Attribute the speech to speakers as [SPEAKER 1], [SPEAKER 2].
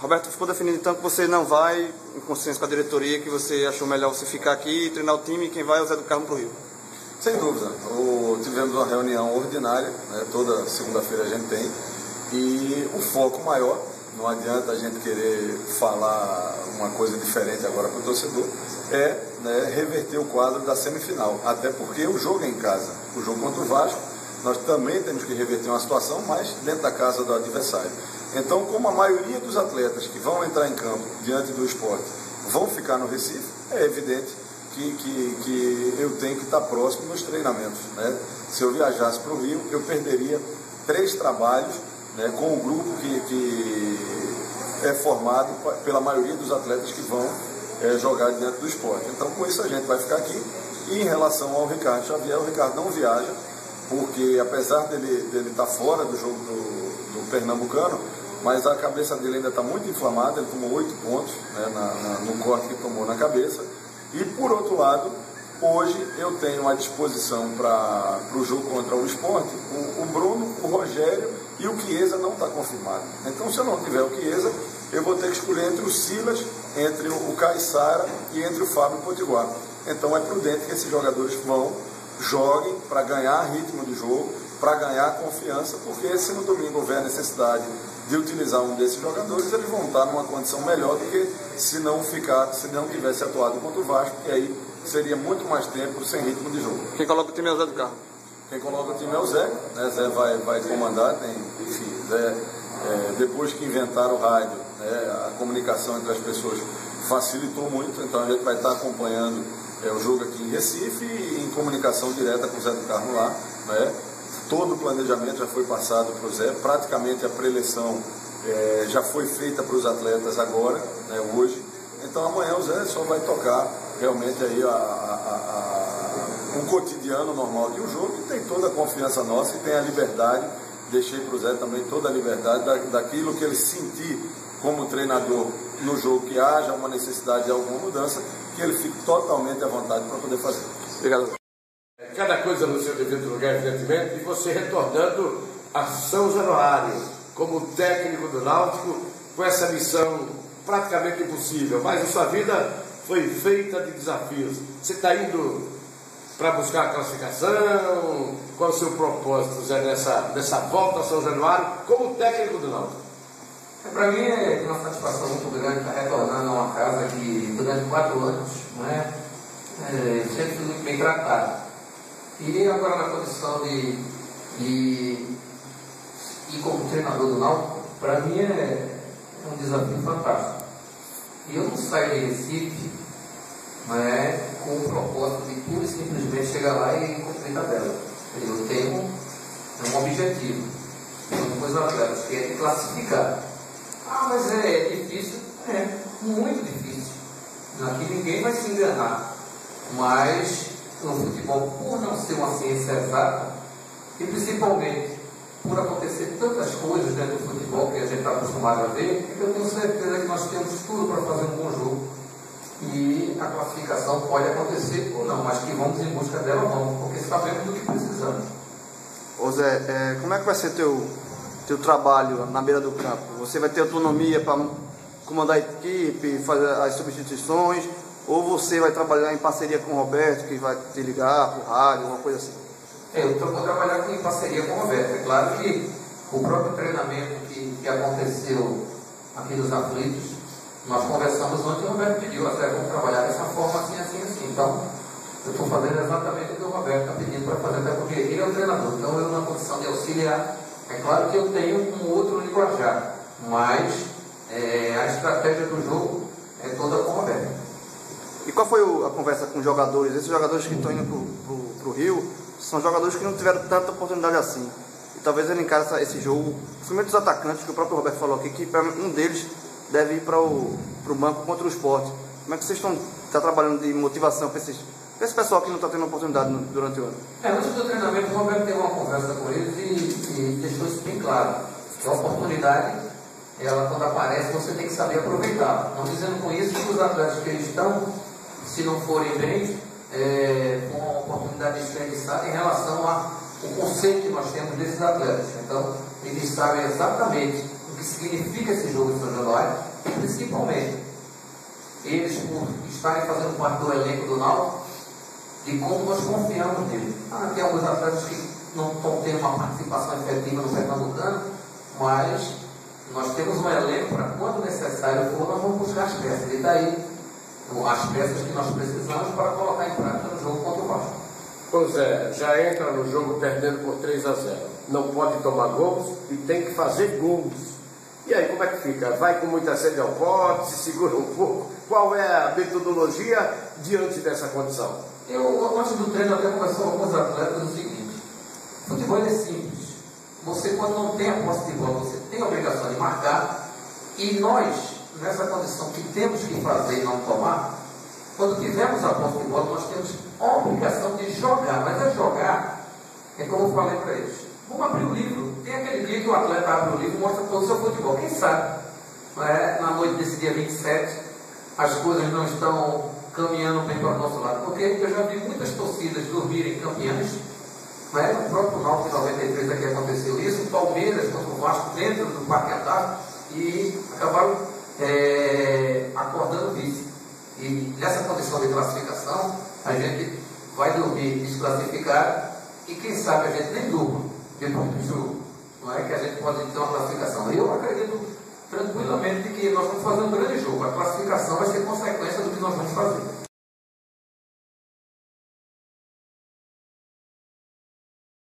[SPEAKER 1] Roberto, ficou definido então que você não vai, em consciência com a diretoria, que você achou melhor você ficar aqui e treinar o time, e quem vai é o Zé do Carmo para o Rio?
[SPEAKER 2] Sem dúvida. Tivemos uma reunião ordinária, né, toda segunda-feira a gente tem, e o foco maior, não adianta a gente querer falar uma coisa diferente agora para o torcedor, é, né, reverter o quadro da semifinal, até porque o jogo é em casa, o jogo contra o Vasco, nós também temos que reverter uma situação, mas dentro da casa do adversário. Então, como a maioria dos atletas que vão entrar em campo diante do Sport vão ficar no Recife, é evidente que eu tenho que estar próximo nos treinamentos, né? Se eu viajasse para o Rio, eu perderia 3 trabalhos, né, com o grupo que é formado pela maioria dos atletas que vão jogar diante do Sport. Então, com isso a gente vai ficar aqui. E em relação ao Ricardo Xavier, o Ricardo não viaja, porque apesar dele estar fora do jogo do Pernambucano, mas a cabeça dele ainda está muito inflamada, ele tomou 8 pontos, né, no corte que tomou na cabeça. E por outro lado, hoje eu tenho à disposição para o jogo contra o Sport o Bruno, o Rogério e o Chiesa não está confirmado. Então, se eu não tiver o Chiesa, eu vou ter que escolher entre o Silas, entre o Caiçara e entre o Fábio Potiguar. Então é prudente que esses jogadores joguem para ganhar ritmo de jogo, para ganhar confiança, porque se no domingo houver a necessidade de utilizar um desses jogadores, eles vão estar numa condição melhor do que se não tivesse atuado contra o Vasco, que aí seria muito mais tempo sem ritmo de jogo.
[SPEAKER 1] Quem coloca o time é o Zé do Carmo?
[SPEAKER 2] Quem coloca o time é o Zé, né? Zé vai comandar, enfim, Zé, depois que inventaram o rádio, né, a comunicação entre as pessoas facilitou muito, então a gente vai estar acompanhando o jogo aqui em Recife e em comunicação direta com o Zé do Carmo lá, né? Todo o planejamento já foi passado para o Zé, praticamente a preleção já foi feita para os atletas agora, né, hoje. Então amanhã o Zé só vai tocar realmente aí um cotidiano normal de um jogo, e tem toda a confiança nossa e tem a liberdade, deixei para o Zé também toda a liberdade daquilo que ele sentir como treinador no jogo, que haja uma necessidade de alguma mudança, que ele fique totalmente à vontade para poder fazer.
[SPEAKER 1] Obrigado.
[SPEAKER 3] Cada coisa no seu devido lugar, evidentemente, e você retornando a São Januário como técnico do Náutico, com essa missão praticamente impossível, mas a sua vida foi feita de desafios. Você está indo para buscar a classificação? Qual é o seu propósito, Zé, nessa volta a São Januário como técnico do Náutico?
[SPEAKER 4] Para mim é uma satisfação muito grande estar retornando a uma casa que durante 4 anos, né, sempre fui muito bem tratado. E agora na condição de ir como treinador do Náutico, para mim é um desafio fantástico. E eu não saio de Recife, né, com o propósito de pura e simplesmente chegar lá e cumprir tabela. Eu tenho um objetivo, com os atletas, que é de classificar. Mas é difícil? É, muito difícil. Aqui ninguém vai se enganar. Mas no futebol, por não ser uma ciência exata, e principalmente por acontecer tantas coisas dentro do futebol que a gente está acostumado a ver, eu tenho certeza que nós temos tudo para fazer um bom jogo. E a classificação pode acontecer ou não, mas que vamos em busca dela, vamos, porque sabemos do que precisamos.
[SPEAKER 1] Ô Zé, como é que vai ser teu trabalho na beira do campo? Você vai ter autonomia para comandar a equipe, fazer as substituições, ou você vai trabalhar em parceria com o Roberto, que vai te ligar por rádio, alguma coisa assim?
[SPEAKER 4] Eu vou trabalhar em parceria com o Roberto. É claro que o próprio treinamento que aconteceu aqui nos aflitos, nós conversamos ontem e o Roberto pediu, vamos trabalhar dessa forma, assim, assim, assim. Então, eu estou fazendo exatamente o que o Roberto está pedindo para fazer, até porque ele é o treinador, então eu na condição de auxiliar. É claro que eu tenho um outro linguajar, mas a estratégia do jogo é toda com o Roberto.
[SPEAKER 1] E qual foi a conversa com os jogadores? Esses jogadores que estão indo para o Rio são jogadores que não tiveram tanta oportunidade assim. E talvez ele encare esse jogo, principalmente os atacantes, que o próprio Roberto falou aqui, que um deles deve ir para o banco contra o Sport. Como é que vocês estão trabalhando de motivação para esse pessoal que não está tendo oportunidade durante o ano?
[SPEAKER 4] Antes do treinamento, o Roberto teve uma conversa com eles e deixou isso bem claro. Que a oportunidade, ela quando aparece, você tem que saber aproveitar. Não dizendo com isso que os atletas que eles estão, se não forem bem, com uma oportunidade desperdiçada em relação ao conceito que nós temos desses atletas. Então, eles sabem exatamente o que significa esse jogo de São Januário, E principalmente, eles por estarem fazendo parte do elenco do Náutico, de como nós confiamos nele. Tem alguns atletas que não estão tendo uma participação efetiva no Pernambucano, mas nós temos um elenco para, quando necessário for, nós vamos buscar as peças. E daí, as peças que nós precisamos para colocar em prática no jogo contra o Vasco.
[SPEAKER 3] Pois é, já entra no jogo perdendo por 3-0. Não pode tomar gols e tem que fazer gols. E aí, como é que fica? Vai com muita sede ao pote, se segura um pouco? Qual é a metodologia diante dessa condição?
[SPEAKER 4] Eu, antes do treino, até conversou com alguns atletas o seguinte: futebol é simples. Você, quando não tem a posse de bola, você tem a obrigação de marcar. E nós, nessa condição que temos que fazer e não tomar, quando tivermos a posse de bola, nós temos a obrigação de jogar. Mas é jogar, é como eu falei para eles: vamos abrir o livro. Tem aquele dia que o atleta abre o livro e mostra todo o seu futebol. Quem sabe, na noite desse dia 27, as coisas não estão caminhando bem para o nosso lado. Porque eu já vi muitas torcidas dormirem campeãs. No próprio Náutico em 93 aqui aconteceu isso, o Palmeiras contra o Vasco dentro do Parque Antártico, e acabaram acordando vice. E nessa condição de classificação, a gente vai dormir desclassificado e quem sabe a gente nem durma depois do jogo. Não é que a gente pode ter uma classificação. Eu acredito tranquilamente que nós vamos fazer um grande jogo. A classificação vai ser consequência do que nós vamos fazer.